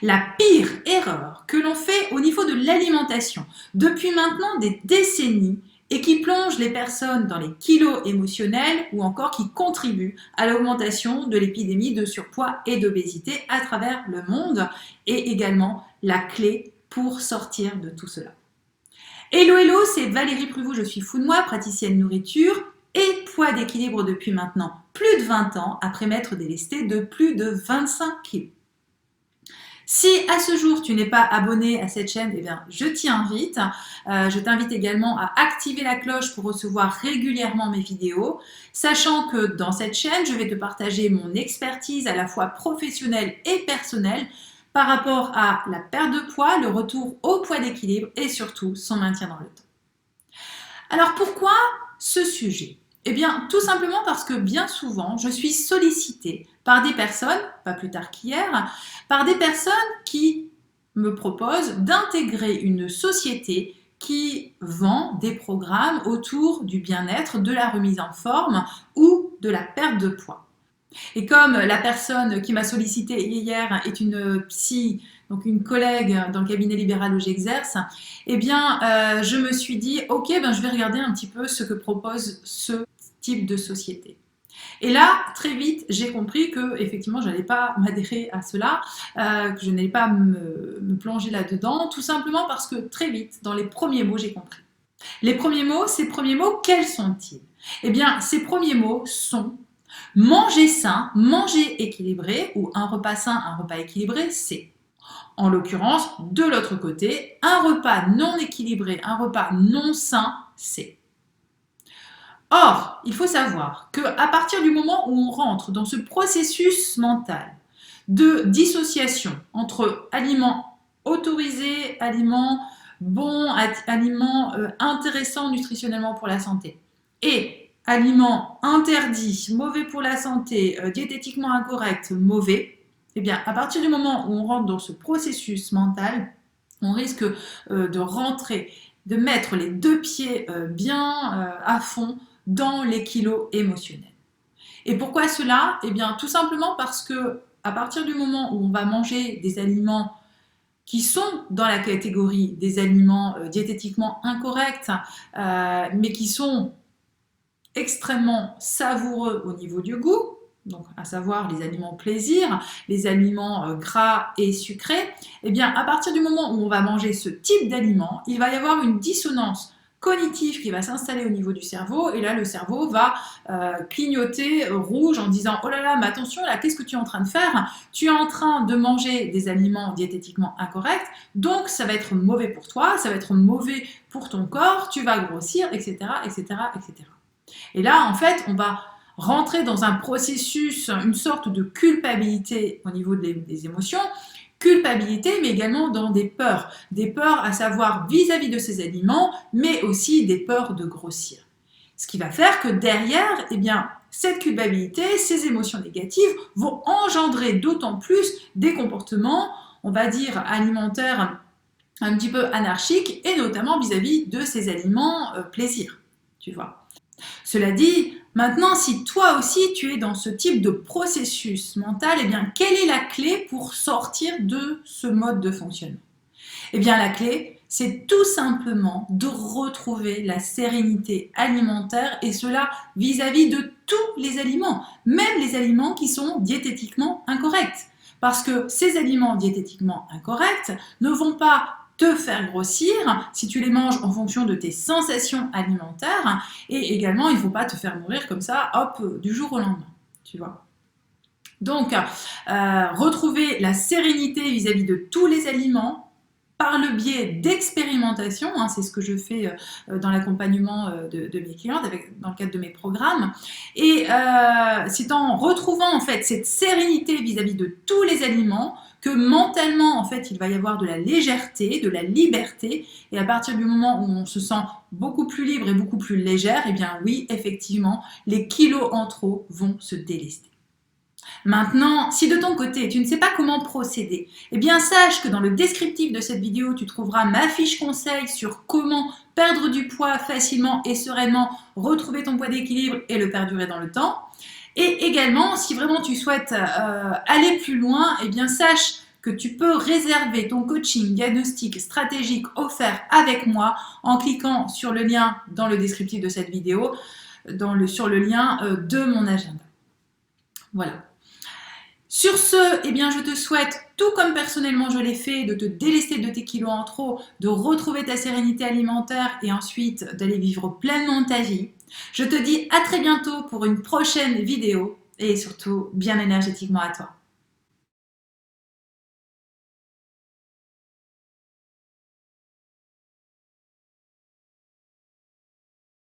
La pire erreur que l'on fait au niveau de l'alimentation depuis maintenant des décennies et qui plonge les personnes dans les kilos émotionnels ou encore qui contribue à l'augmentation de l'épidémie de surpoids et d'obésité à travers le monde est également la clé pour sortir de tout cela. Hello, hello, c'est Valérie Pruvot, je suis fou de moi, praticienne nourriture et poids d'équilibre depuis maintenant plus de 20 ans après m'être délestée de plus de 25 kilos. Si à ce jour tu n'es pas abonné à cette chaîne, eh bien, je t'y invite. Je t'invite également à activer la cloche pour recevoir régulièrement mes vidéos, sachant que dans cette chaîne, je vais te partager mon expertise à la fois professionnelle et personnelle par rapport à la perte de poids, le retour au poids d'équilibre et surtout son maintien dans le temps. Alors pourquoi ce sujet ? Eh bien, tout simplement parce que bien souvent, je suis sollicitée par des personnes, pas plus tard qu'hier, par des personnes qui me proposent d'intégrer une société qui vend des programmes autour du bien-être, de la remise en forme ou de la perte de poids. Et comme la personne qui m'a sollicité hier est une psy, donc une collègue dans le cabinet libéral où j'exerce, eh bien, je me suis dit, ok, je vais regarder un petit peu ce que propose ce type de société. Et là, très vite, j'ai compris que effectivement, je n'allais pas m'adhérer à cela, que je n'allais pas me plonger là-dedans, tout simplement parce que très vite, dans les premiers mots, j'ai compris. Les premiers mots, quels sont-ils ? Eh bien, ces premiers mots sont manger sain, manger équilibré, ou un repas sain, un repas équilibré, c'est. En l'occurrence, de l'autre côté, un repas non équilibré, un repas non sain, c'est. Or, il faut savoir qu'à partir du moment où on rentre dans ce processus mental de dissociation entre aliments autorisés, aliments bons, aliments intéressants nutritionnellement pour la santé, et aliments interdits, mauvais pour la santé, diététiquement incorrects, mauvais, eh bien, à partir du moment où on rentre dans ce processus mental, on risque de rentrer, de mettre les deux pieds bien à fond dans les kilos émotionnels. Et pourquoi cela ? Eh bien, tout simplement parce que à partir du moment où on va manger des aliments qui sont dans la catégorie des aliments diététiquement incorrects, mais qui sont extrêmement savoureux au niveau du goût, donc à savoir les aliments plaisir, les aliments gras et sucrés, eh bien, à partir du moment où on va manger ce type d'aliments, il va y avoir une dissonance cognitive qui va s'installer au niveau du cerveau, et là le cerveau va clignoter rouge en disant « Oh là là, mais attention, là, qu'est-ce que tu es en train de faire ? Tu es en train de manger des aliments diététiquement incorrects, donc ça va être mauvais pour toi, ça va être mauvais pour ton corps, tu vas grossir, etc., etc., etc. » Et là, en fait, on va rentrer dans un processus, une sorte de culpabilité au niveau des émotions, culpabilité, mais également dans des peurs à savoir vis-à-vis de ces aliments, mais aussi des peurs de grossir. Ce qui va faire que derrière, eh bien, cette culpabilité, ces émotions négatives vont engendrer d'autant plus des comportements, on va dire, alimentaires un petit peu anarchiques, et notamment vis-à-vis de ces aliments plaisir, tu vois. Cela dit, maintenant, si toi aussi tu es dans ce type de processus mental, eh bien, quelle est la clé pour sortir de ce mode de fonctionnement ? Eh bien, la clé, c'est tout simplement de retrouver la sérénité alimentaire, et cela vis-à-vis de tous les aliments, même les aliments qui sont diététiquement incorrects. Parce que ces aliments diététiquement incorrects ne vont pas te faire grossir si tu les manges en fonction de tes sensations alimentaires, et également il ne faut pas te faire mourir comme ça, hop, du jour au lendemain, tu vois. Donc, retrouver la sérénité vis-à-vis de tous les aliments par le biais d'expérimentation, c'est ce que je fais dans l'accompagnement de mes clientes, dans le cadre de mes programmes, et c'est en retrouvant en fait cette sérénité vis-à-vis de tous les aliments que mentalement, en fait, il va y avoir de la légèreté, de la liberté, et à partir du moment où on se sent beaucoup plus libre et beaucoup plus légère, eh bien oui, effectivement, les kilos en trop vont se délester. Maintenant, si de ton côté, tu ne sais pas comment procéder, eh bien sache que dans le descriptif de cette vidéo, tu trouveras ma fiche conseil sur comment perdre du poids facilement et sereinement, retrouver ton poids d'équilibre et le perdurer dans le temps. Et également, si vraiment tu souhaites aller plus loin, eh bien sache que tu peux réserver ton coaching diagnostic stratégique offert avec moi en cliquant sur le lien dans le descriptif de cette vidéo, sur le lien de mon agenda. Voilà. Sur ce, eh bien, je te souhaite, tout comme personnellement je l'ai fait, de te délester de tes kilos en trop, de retrouver ta sérénité alimentaire et ensuite d'aller vivre pleinement ta vie. Je te dis à très bientôt pour une prochaine vidéo et surtout bien énergétiquement à toi.